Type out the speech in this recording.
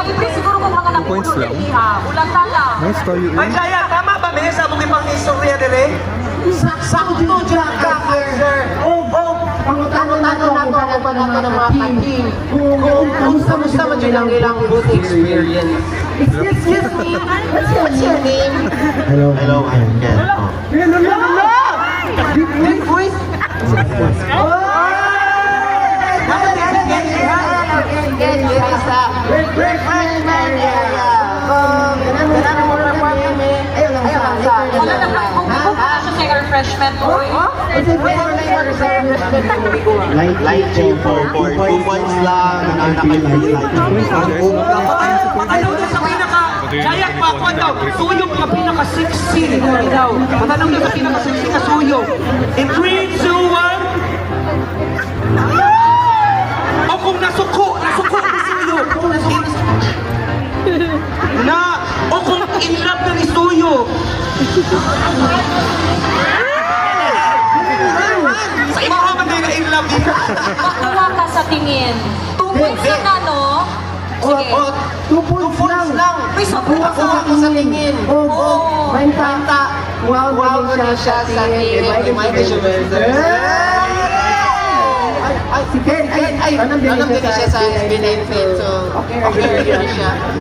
Libre siguro kung mga 2 points lang. Ulang tala. Nice tayo Ay, eh. Jaya, tama ba, May? Sa mong ipang istorya dire? Sakto dyan ka, sir. Pangutano nato ng mga ka-team. Kumusta man yun ang ilang good experience? Excuse me, what's your name? Hello, I'm Ken. Big voice? Wala na ba? Kung siya sa refreshment ko eh. Light change for 2 points lang. Nakaka-free light change. Ano doon sa pinaka... Jaya, pakwan daw. Suyo ka pinaka-sexy. Daw. Matanong doon sa pinaka-sexy na suyo. In 3, 2, 1. O kung nasuko na suyo. O kung in love na ni suyo. Sa imo ka man na in love dito. Makuha ka sa tingin. 2 points lang na, no? Sige. 2 points lang. May sobrang Ako sa tingin. Oo. Benta. Wow na siya sa tingin. May siya. Ay, Si Ken, anong binigay siya sa benefit? So, okay na siya.